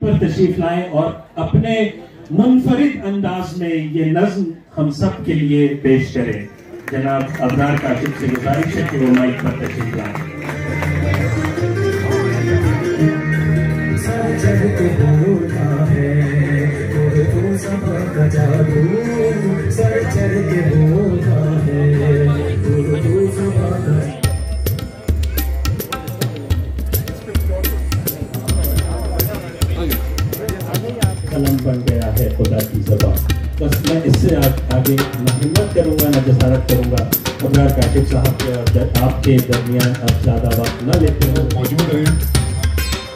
पर तशरीफ लाएं और अपने मुनफरिद अंदाज में ये नज्म हम सब के लिए पेश करें। जनाब अबरार काशिफ से गुजारिश है कि वो माइक पर तशरीफ लाएं। कलम बन गया है खुदा की ज़बान। बस मैं इससे आगे न हिम्मत करूंगा न जसारत करूंगा। अबरार काशिफ साहब के आपके दरमियान अब ज़्यादा वक्त न लेते हो, मौजूद हैं।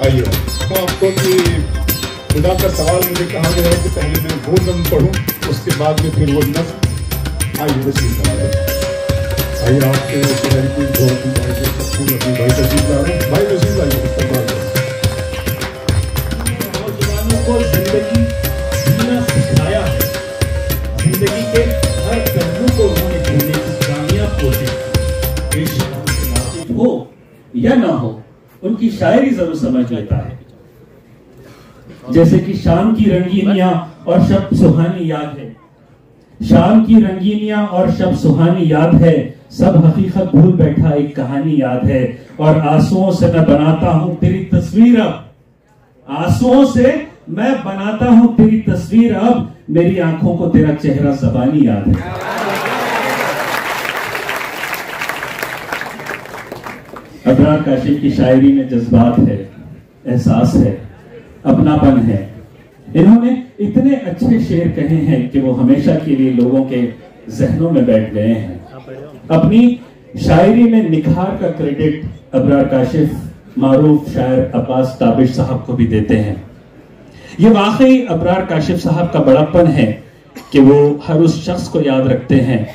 आइए तो आपको कि खुदा का सवाल मुझे कहा गया है कि पहले मैं वो नज़्म पढ़ूं, उसके बाद में फिर वो नज़्म। आइए तशरीफ लाइए। आइए आपके भाई तशरीफ ला रहे हैं। भाई तशरीफ लाइए। नौजवानों को जिंदगी जीना सिखाया है। जिंदगी के हर पहलू को उन्होंने जीने की कामयाब कोशिश की। बेशक हो या ना हो, उनकी शायरी जरूर समझ लेता है। जैसे कि शाम की रंगीनियां और शब सुहानी याद है, शाम की रंगीनियां और शब सुहानी याद है, सब हकीकत भूल बैठा एक कहानी याद है। और आंसुओं से मैं बनाता हूं तेरी तस्वीर अब, आंसुओं से मैं बनाता हूं तेरी तस्वीर अब, मेरी आंखों को तेरा चेहरा ज़बानी याद है। अबरार काशिफ की शायरी में जज्बात है, एहसास है, अपनापन है। इन्होंने इतने अच्छे शेर कहे हैं कि वो हमेशा के लिए लोगों के जहनों में बैठ गए हैं। अपनी शायरी में निखार का क्रेडिट अबरार काशिफ मारूफ शायर अब्बास ताबिश साहब को भी देते हैं। ये वाकई अबरार काशिफ साहब का बड़प्पन है कि वो हर उस शख्स को याद रखते हैं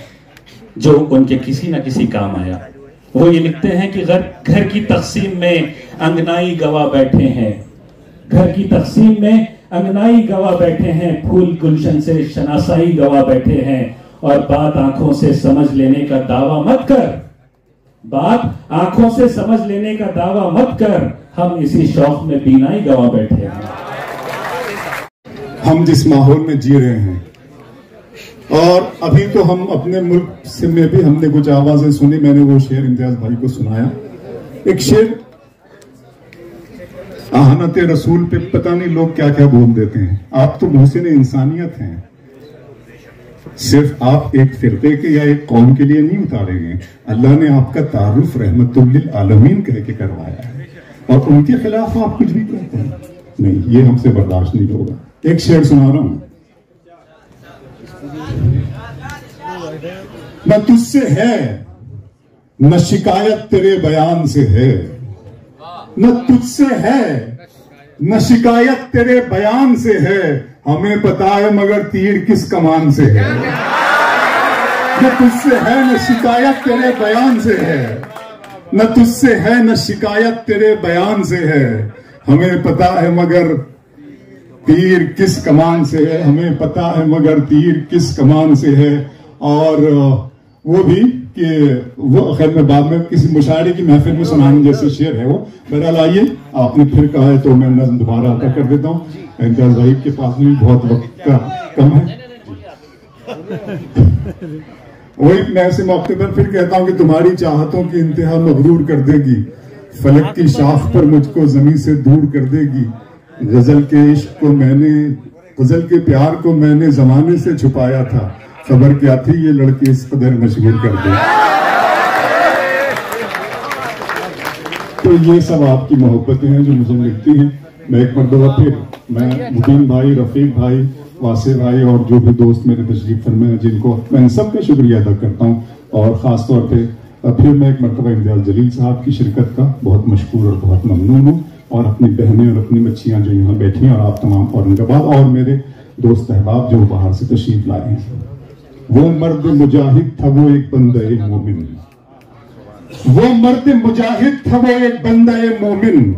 जो उनके किसी ना किसी काम आया। वो ये लिखते हैं कि घर की तकसीम में अंगनाई गवाह बैठे हैं, घर की तकसीम में अंगनाई गवाह बैठे हैं, फूल गुलशन से शनासाई गवाह बैठे हैं। और बात आंखों से समझ लेने का दावा मत कर, बात आंखों से समझ लेने का दावा मत कर, हम इसी शौक में बीनाई गवाह बैठे हैं। हम जिस माहौल में जी रहे हैं, और अभी तो हम अपने मुल्क से में भी हमने कुछ आवाजें सुनी। मैंने वो शेर इम्तियाज भाई को सुनाया। एक शेर आहनत रसूल पे पता नहीं लोग क्या क्या बोल देते हैं। आप तो मुहसिन इंसानियत हैं, सिर्फ आप एक फिरके के या एक कौम के लिए नहीं उतारे गए। अल्लाह ने आपका तारुफ रहमतुल लिल आलमीन कह के करवाया है, और उनके खिलाफ आप कुछ भी कहते हैं, नहीं, ये हमसे बर्दाश्त नहीं होगा। एक शेर सुना रहा हूं। न तुझसे है न शिकायत तेरे बयान से है, न तुझसे है न शिकायत तेरे बयान से है, हमें पता है मगर तीर किस कमान से है। न तुझसे है न शिकायत तेरे बयान से है, न तुझसे है न शिकायत तेरे बयान से है, हमें पता है मगर तीर किस कमान से है, हमें पता है मगर तीर किस कमान से है। और वो भी कि वो खैर में बाद में किसी मुशायरे की महफिल में सुनाने जैसे शेर है वो। बहरहाल आइए, आपने फिर कहा है तो मैं नज़्म दोबारा अदा कर देता हूँ। इम्तियाज भाई के पास भी बहुत वक्त का कम है। वही मैं ऐसे मौके पर फिर कहता हूँ कि तुम्हारी चाहतों की इंतहा मगरूर कर देगी, फलक की शाख पर मुझको जमीन से दूर कर देगी। गजल के इश्क को मैंने, गजल के प्यार को मैंने जमाने से छुपाया था, खबर क्या थी ये लड़की इस कदर मशहूर कर दे। तो ये सब आपकी मोहब्बतें हैं जो मुझे मिलती हैं। मैं एक मरतबा फिर मैं मुबीन भाई, रफीक भाई, वासे भाई और जो भी दोस्त मेरे तशरीफ फरमाए हैं जिनको मैं सबका शुक्रिया अदा करता हूँ। और ख़ास तौर पे फिर मैं एक मरतबा इम्तियाज जलील साहब की शिरकत का बहुत मशकूर और बहुत ममनून हूँ। और अपनी बहनें और अपनी बच्चियाँ जो यहाँ बैठी हैं, और आप तमाम औरंगाबाद और मेरे दोस्त अहबाब जो बाहर से तशरीफ लाए हैं। वो मर्द मुजाहिद था वो एक बंदे मोमिन, वो मर्द मुजाहिद था वो एक बंदे मोमिन,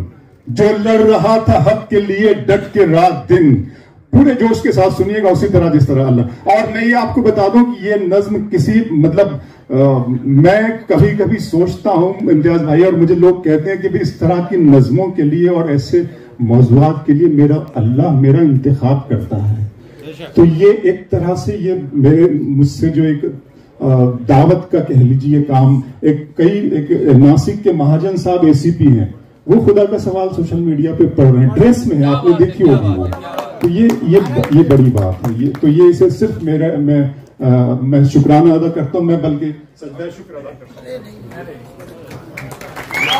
जो लड़ रहा था हक के लिए डट के रात दिन। पूरे जोश के साथ सुनिएगा उसी तरह जिस तरह अल्लाह। और मैं ये आपको बता दूं कि ये नज्म किसी मतलब मैं कभी कभी सोचता हूं इम्तियाज भाई, और मुझे लोग कहते हैं कि भी इस तरह की नज्मों के लिए और ऐसे मौज़ूआत के लिए अल्लाह मेरा इंतखाब करता है। तो ये एक तरह से ये मुझसे जो एक दावत का कह लीजिए काम, एक नासिक के महाजन साहब एसीपी हैं, वो खुदा का सवाल सोशल मीडिया पे पढ़ रहे हैं, ड्रेस में है, आपने देखी होगी वो। तो ये बड़ी बात है। ये इसे सिर्फ मैं शुक्राना अदा करता हूँ, मैं बल्कि सजदा शुक्र अदा करता हूँ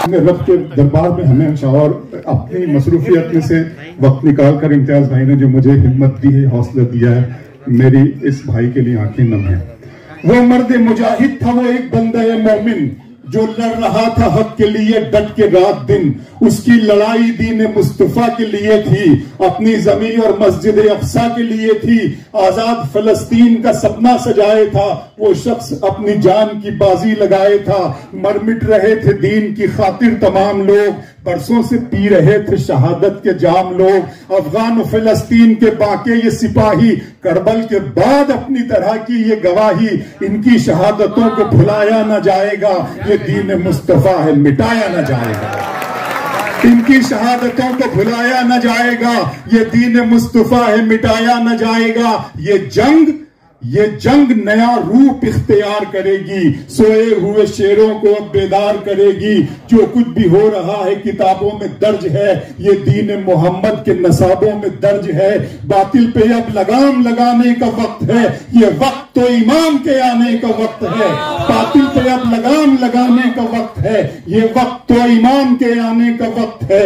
रब के दरबार में हमेशा, और अपनी मसरूफियत में से वक्त निकाल कर इम्तियाज भाई ने जो मुझे हिम्मत दी है, हौसला दिया है, मेरी इस भाई के लिए आंखें नम है। वो मर्द मुजाहिद था, वो एक बंदा मोमिन जो लड़ रहा था हक के लिए डट के रात दिन। उसकी लड़ाई दीन मुस्तफा के लिए थी, अपनी जमीन और मस्जिद अक्सा के लिए थी। आजाद फलस्तीन का सपना सजाए था, वो शख्स अपनी जान की बाजी लगाए था। मर मिट रहे थे दीन की खातिर तमाम लोग, बरसों से पी रहे थे शहादत के जाम लोग। अफगान फलस्तीन के बाके ये सिपाही, करबल के बाद अपनी तरह की ये गवाही। इनकी शहादतों को भुलाया न जाएगा, ये दीन मुस्तफा है मिटाया न जाएगा। इनकी शहादतों को भुलाया न जाएगा, ये दीन मुस्तफा है मिटाया न जाएगा। ये जंग नया रूप इख्तियार करेगी, सोए हुए शेरों को अब बेदार करेगी। जो कुछ भी हो रहा है किताबों में दर्ज है, ये दीन मोहम्मद के नसाबों में दर्ज है। बातिल पे अब लगाम लगाने का वक्त है, ये वक्त तो इमाम के आने का वक्त है। बातिल पे अब लगाम लगाने का वक्त है, ये वक्त तो इमाम के आने का वक्त है।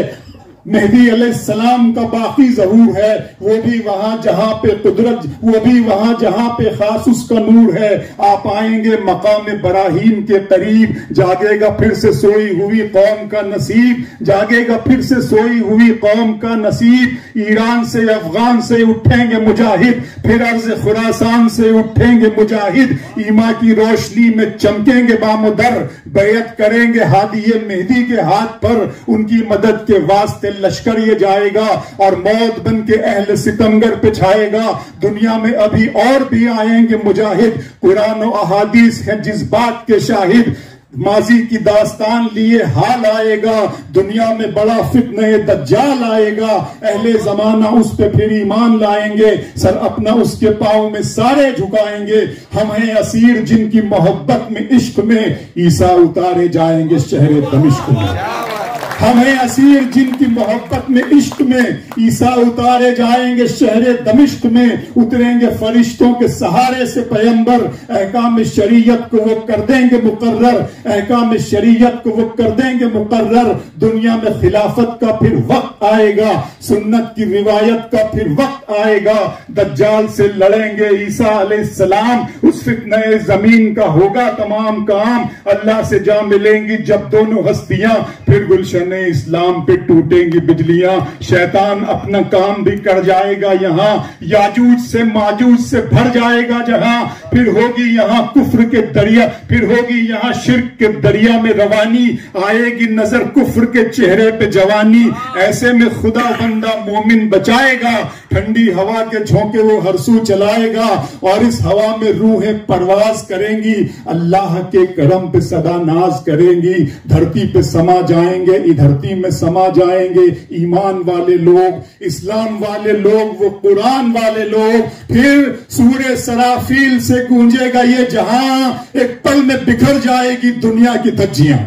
मेहदी अलैहिस्सलाम का बाकी ज़हूर है, वो भी वहां जहां पे कुदरत, वो भी वहां जहां पे खास उसका नूर है। आप आएंगे मकाम बराहीन के करीब, जागेगा फिर से सोई हुई कौम का नसीब, जागेगा फिर से सोई हुई कौम का नसीब। ईरान से अफगान से उठेंगे मुजाहिद, फिर अर्ज खुरासान से उठेंगे मुजाहिद। ईमा की रोशनी में चमकेंगे बामुदर, बैत करेंगे हादी मेहदी के हाथ पर। उनकी मदद के वास्ते लश्कर ये जाएगा और मौत बन के अहले सितमगर पे छाएगा। दुनिया में अभी और भी आएंगे मुजाहिद, कुरान और अहादीस है जिस बात के शाहिद। माजी की दास्तान लिए हाल आएगा, दुनिया में बड़ा फित्ने दज्जाल आएगा। अहले जमाना उस पे फिर ईमान लाएंगे, सर अपना उसके पाँव में सारे झुकाएंगे। हम हैं असीर जिनकी मोहब्बत में इश्क में, ईसा उतारे जाएंगे शहर दमिश्क में। हम हैं असीर जिनकी मोहब्बत में इश्क में, ईसा उतारे जाएंगे शहर दमिश्क में। उतरेंगे फरिश्तों के सहारे से पैगंबर, अहकाम शरीयत को वो कर देंगे मुकर्रर, अहकाम शरीयत को वो कर देंगे मुकर्रर। दुनिया में खिलाफत का फिर वक्त आएगा, सुन्नत की रिवायत का फिर वक्त आएगा। दज्जाल से लड़ेंगे ईसा अलैहिस्सलाम, उस फित्ने जमीन का होगा तमाम काम। अल्लाह से जा मिलेंगी जब दोनों हस्तियां, फिर गुलशन इस्लाम पे टूटेंगी बिजलियां। शैतान अपना काम भी कर जाएगा यहाँ, याजूज से माजूज से भर जाएगा जहां। फिर होगी यहाँ कुफ्र के दरिया, फिर होगी यहाँ शिर्क के दरिया में रवानी। आएगी नजर कुफ्र के चेहरे पे जवानी, ऐसे में खुदा बंदा मोमिन बचाएगा। ठंडी हवा के झोंके वो हरसू चलाएगा, और इस हवा में रूहें परवाज करेंगी। अल्लाह के करम पे सदा नाज करेंगी। धरती पे समा जाएंगे, धरती में समा जाएंगे ईमान वाले लोग, इस्लाम वाले लोग, वो कुरान वाले लोग। फिर सूरे सराफील से गूंजेगा ये जहां, एक पल में बिखर जाएगी दुनिया की धज्जियां।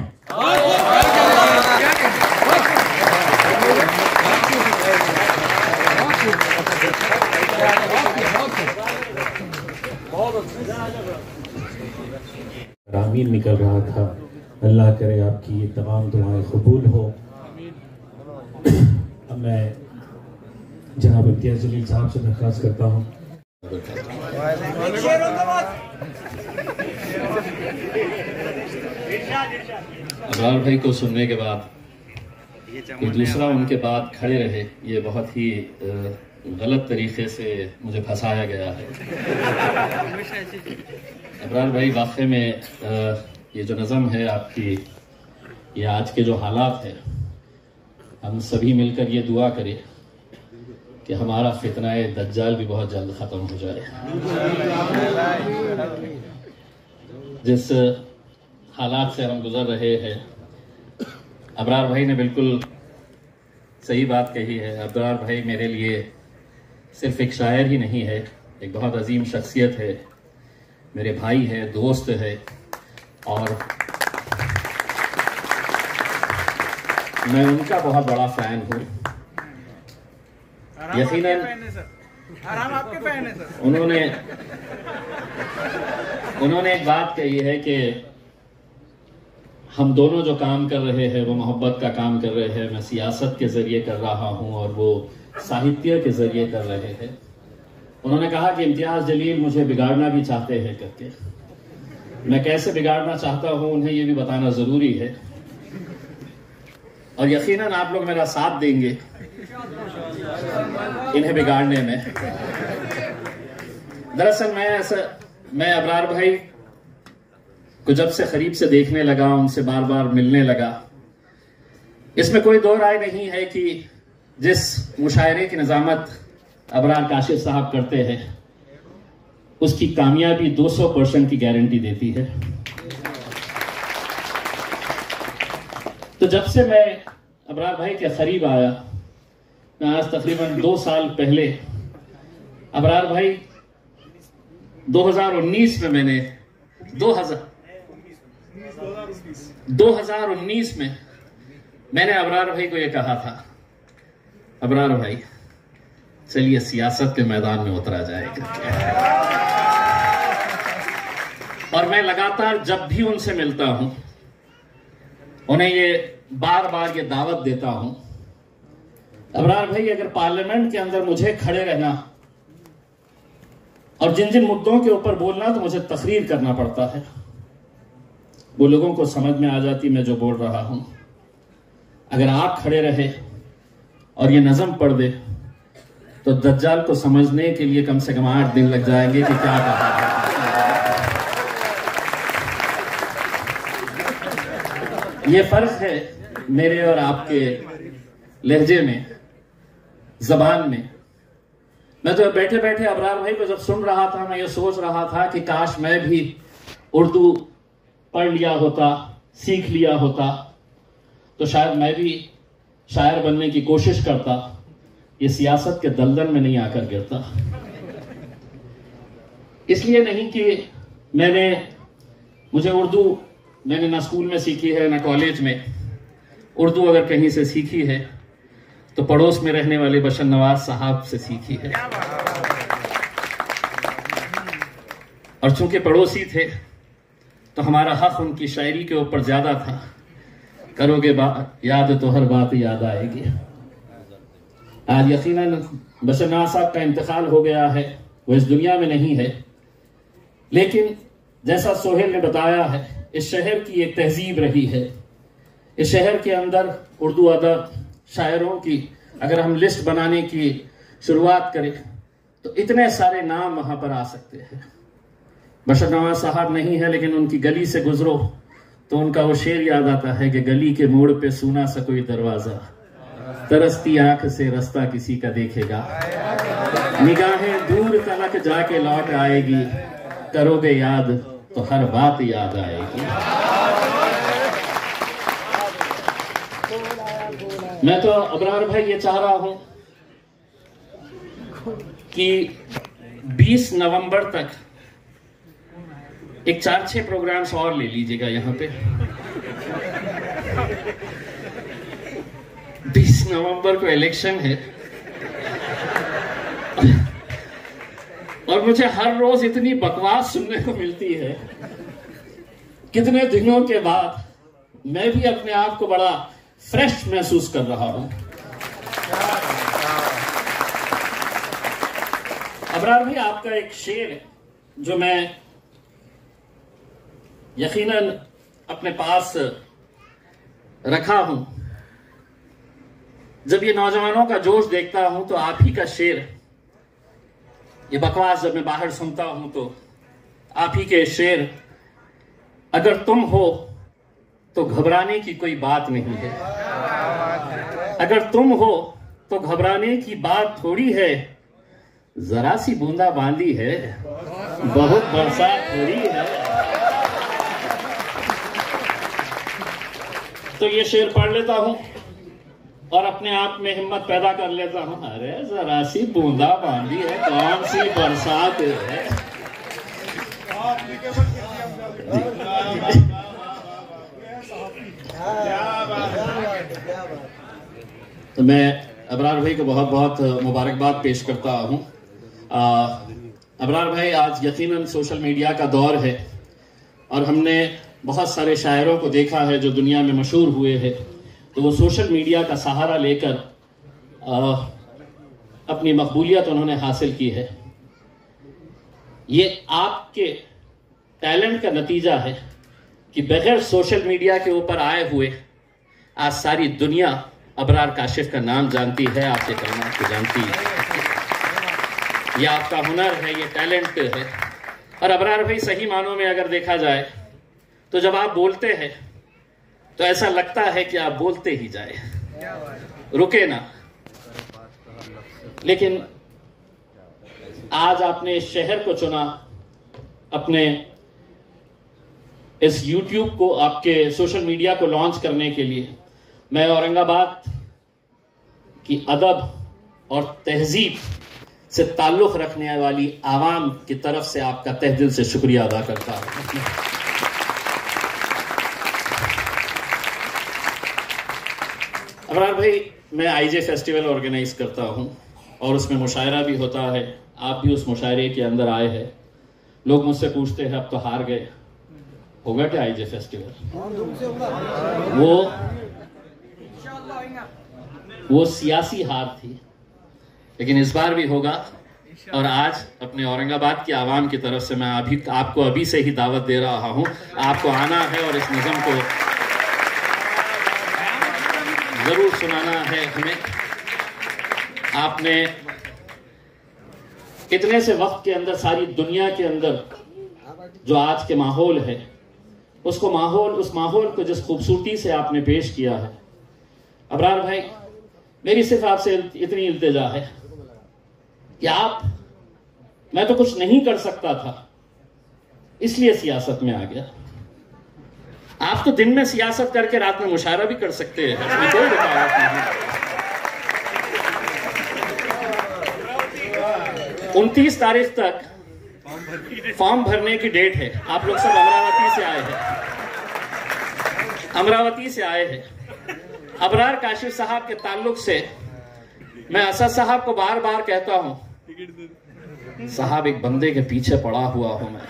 आमीन निकल रहा था। अल्लाह करे आपकी ये तमाम दुआएं कबूल हो। अब मैं जनाब इम्तियाज जलील साहब से दरख्वास्त करता हूँ। अबरार भाई को सुनने के बाद कोई दूसरा उनके बाद खड़े रहे, ये बहुत ही गलत तरीके से मुझे फंसाया गया है। अबरार भाई वाकई में ये जो नज़म है आपकी, ये आज के जो हालात हैं, हम सभी मिलकर ये दुआ करें कि हमारा फितनाए दज्जाल भी बहुत जल्द ख़त्म हो जाए। जिस हालात से हम गुजर रहे हैं, अबरार भाई ने बिल्कुल सही बात कही है। अब्रार भाई मेरे लिए सिर्फ एक शायर ही नहीं है, एक बहुत अजीम शख्सियत है, मेरे भाई है, दोस्त है, और मैं उनका बहुत बड़ा फैन हूँ। यकीनन आपके फैन है सर। उन्होंने एक बात कही है कि हम दोनों जो काम कर रहे हैं वो मोहब्बत का काम कर रहे हैं। मैं सियासत के जरिए कर रहा हूं और वो साहित्य के जरिए कर रहे हैं। उन्होंने कहा कि इम्तियाज जलील मुझे बिगाड़ना भी चाहते हैं करके। मैं कैसे बिगाड़ना चाहता हूं उन्हें ये भी बताना जरूरी है, और यकीनन आप लोग मेरा साथ देंगे इन्हें बिगाड़ने में। दरअसल मैं अब्रार भाई को जब से करीब से देखने लगा, उनसे बार बार मिलने लगा, इसमें कोई दो राय नहीं है कि जिस मुशायरे की निजामत अबरार काशिफ साहब करते हैं उसकी कामयाबी 200% की गारंटी देती है। तो जब से मैं अबरार भाई के करीब आया, मैं आज तकरीबन 2 साल पहले अबरार भाई 2019 में मैंने 2019 में मैंने अबरार भाई को यह कहा था, अबरार भाई चलिए सियासत के मैदान में उतरा जाएगा। और मैं लगातार जब भी उनसे मिलता हूं उन्हें ये बार बार ये दावत देता हूं, अबरार भाई अगर पार्लियामेंट के अंदर मुझे खड़े रहना और जिन जिन मुद्दों के ऊपर बोलना तो मुझे तकरीर करना पड़ता है, वो लोगों को समझ में आ जाती मैं जो बोल रहा हूं। अगर आप खड़े रहे और ये नज़म पढ़ दे तो दज्जाल को समझने के लिए कम से कम 8 दिन लग जाएंगे कि क्या कहा है। ये फर्क है मेरे और आपके लहजे में, जबान में। मैं तो बैठे बैठे अबरार भाई को जब सुन रहा था, मैं ये सोच रहा था कि काश मैं भी उर्दू पढ़ लिया होता, सीख लिया होता, तो शायद मैं भी शायर बनने की कोशिश करता, ये सियासत के दलदल में नहीं आकर गिरता। इसलिए नहीं कि मुझे उर्दू मैंने ना स्कूल में सीखी है ना कॉलेज में। उर्दू अगर कहीं से सीखी है तो पड़ोस में रहने वाले बशर नवाज साहब से सीखी है, और चूंकि पड़ोसी थे तो हमारा हक उनकी शायरी के ऊपर ज्यादा था। करोगे याद तो हर बात याद आएगी। आज यकीनन बशर नवाज साहब का इंतकाल हो गया है, वो इस दुनिया में नहीं है, लेकिन जैसा सोहेल ने बताया है, इस शहर की एक तहजीब रही है। इस शहर के अंदर उर्दू अदब शायरों की अगर हम लिस्ट बनाने की शुरुआत करें तो इतने सारे नाम वहां पर आ सकते हैं। बशर नवाज साहब नहीं है, लेकिन उनकी गली से गुजरो तो उनका वो शेर याद आता है कि गली के मोड़ पे सुना सा कोई दरवाजा, तरसती आंख से रास्ता किसी का देखेगा, निगाहें दूर तलक जाके लौट आएगी, करोगे याद तो हर बात याद आएगी। मैं तो अबरार भाई ये चाह रहा हूं कि 20 नवंबर तक एक 4-6 प्रोग्राम्स और ले लीजिएगा यहां पे। 20 नवंबर को इलेक्शन है और मुझे हर रोज इतनी बकवास सुनने को मिलती है। कितने दिनों के बाद मैं भी अपने आप को बड़ा फ्रेश महसूस कर रहा हूं। अबरार भाई आपका एक शेर है जो मैं यकीनन अपने पास रखा हूं। जब ये नौजवानों का जोश देखता हूं तो आप ही का शेर, ये बकवास जब मैं बाहर सुनता हूं तो आप ही के शेर, अगर तुम हो तो घबराने की कोई बात नहीं है, अगर तुम हो तो घबराने की बात थोड़ी है, जरा सी बूंदा बांदी है, बहुत बरसात थोड़ी है। तो ये शेर पढ़ लेता हूं और अपने आप में हिम्मत पैदा कर लेता हूं, अरे जरा सी बूंदा बांदी है, कौन सी बरसात है। तो मैं अबरार भाई को बहुत बहुत मुबारकबाद पेश करता हूं। अबरार भाई, आज यकीनन सोशल मीडिया का दौर है और हमने बहुत सारे शायरों को देखा है जो दुनिया में मशहूर हुए हैं, तो वो सोशल मीडिया का सहारा लेकर अपनी मकबूलियत उन्होंने हासिल की है। ये आपके टैलेंट का नतीजा है कि बगैर सोशल मीडिया के ऊपर आए हुए आज सारी दुनिया अबरार काशिफ का नाम जानती है, आपके कलमात को जानती है। ये आपका हुनर है, ये टैलेंट है। और अबरार भाई, सही मानों में अगर देखा जाए तो जब आप बोलते हैं तो ऐसा लगता है कि आप बोलते ही जाए, रुके ना। लेकिन आज आपने इस शहर को चुना अपने इस YouTube को, आपके सोशल मीडिया को लॉन्च करने के लिए। मैं औरंगाबाद की अदब और तहजीब से ताल्लुक़ रखने वाली आवाम की तरफ से आपका तहे दिल से शुक्रिया अदा करता हूं। अबरार भाई, मैं आईजे फेस्टिवल ऑर्गेनाइज करता हूं और उसमें मुशायरा भी होता है। आप भी उस मुशायरे के अंदर आए हैं। लोग मुझसे पूछते हैं अब तो हार गए, होगा क्या आईजे फेस्टिवल? वो सियासी हार थी, लेकिन इस बार भी होगा। और आज अपने औरंगाबाद की आवाम की तरफ से मैं आपको अभी से ही दावत दे रहा हूं, आपको आना है और इस निज़म को जरूर सुनाना है हमें। आपने इतने से वक्त के अंदर सारी दुनिया के अंदर जो आज के माहौल है, उस माहौल को जिस खूबसूरती से आपने पेश किया है, अबरार भाई, मेरी सिर्फ आपसे इतनी इल्तिजा है कि मैं तो कुछ नहीं कर सकता था, इसलिए सियासत में आ गया। आप तो दिन में सियासत करके रात में मुशायरा भी कर सकते हैं, इसमें कोई रुकावट नहीं। 29 तारीख तक फॉर्म भरने की डेट है। आप लोग सब अमरावती से आए हैं। अबरार काशिफ साहब के ताल्लुक से मैं असद साहब को बार बार कहता हूं, साहब एक बंदे के पीछे पड़ा हुआ हूं मैं।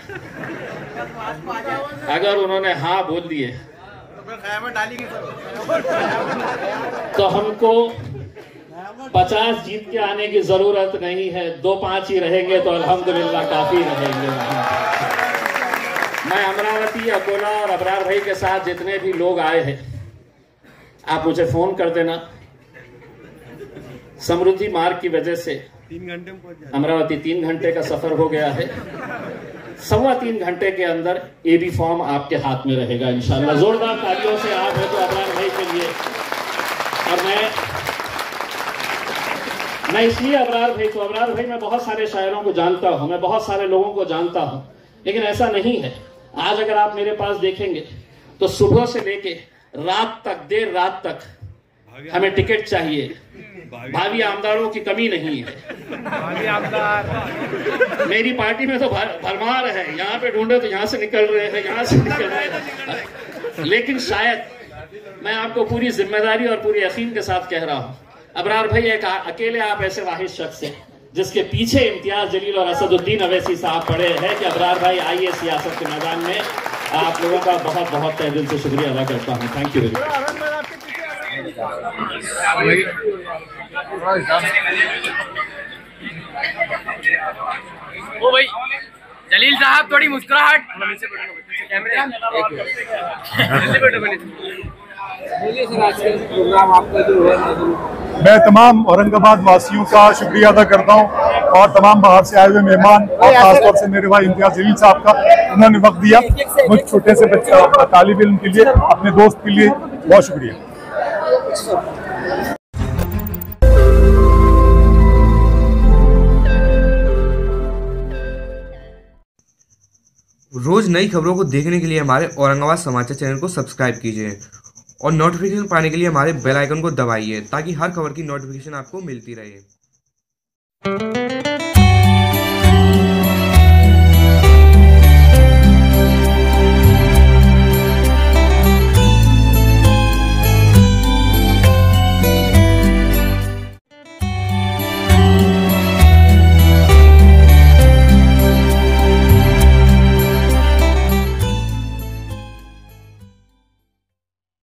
अगर उन्होंने हाँ बोल दिए तो हमको 50 जीत के आने की जरूरत नहीं है, 2-5 ही रहेंगे तो अल्हम्दुलिल्लाह काफी रहेंगे। मैं अमरावती, अकोला और अबरार भाई के साथ जितने भी लोग आए हैं, आप मुझे फोन कर देना। समृद्धि मार्ग की वजह से अमरावती 3 घंटे का सफर हो गया है। 3.25 घंटे के अंदर एबी फॉर्म आपके हाथ में रहेगा इंशाल्लाह। जोरदार तालियों से आप है तो अबरार भाई के लिए। और मैं इसलिए अबरार भाई, मैं बहुत सारे शायरों को जानता हूं, मैं बहुत सारे लोगों को जानता हूं, लेकिन ऐसा नहीं है। आज अगर आप मेरे पास देखेंगे तो सुबह से लेके रात तक, देर रात तक हमें टिकट चाहिए। भावी आमदारों की कमी नहीं है। मेरी पार्टी में तो भरमार है, यहाँ पे ढूंढे तो यहाँ से निकल रहे हैं, यहाँ से निकल रहे हैं। लेकिन शायद मैं आपको पूरी जिम्मेदारी और पूरी यकीन के साथ कह रहा हूँ, अबरार भाई एक अकेले आप ऐसे वाहिद शख्स हैं जिसके पीछे इम्तियाज जलील और असदुद्दीन अवैसी साहब पड़े हैं कि अबरार भाई आइए सियासत के मैदान में। आप लोगों का बहुत बहुत तहे दिल से शुक्रिया अदा करता हूँ। Thank you very much. ओ भाई जलील साहब, थोड़ी मुस्कुराहट। प्रोग्राम आपका जो है, मैं तमाम औरंगाबाद वासियों का शुक्रिया अदा करता हूं और तमाम बाहर से आए हुए मेहमान और खासतौर से मेरे भाई इम्तियाज जलील साहब का, उन्होंने वक्त दिया मुझ छोटे से बच्चे तालिब इल्म के लिए, अपने दोस्त के लिए बहुत शुक्रिया। रोज नई खबरों को देखने के लिए हमारे औरंगाबाद समाचार चैनल को सब्सक्राइब कीजिए और नोटिफिकेशन पाने के लिए हमारे बेल आइकन को दबाइए ताकि हर खबर की नोटिफिकेशन आपको मिलती रहे।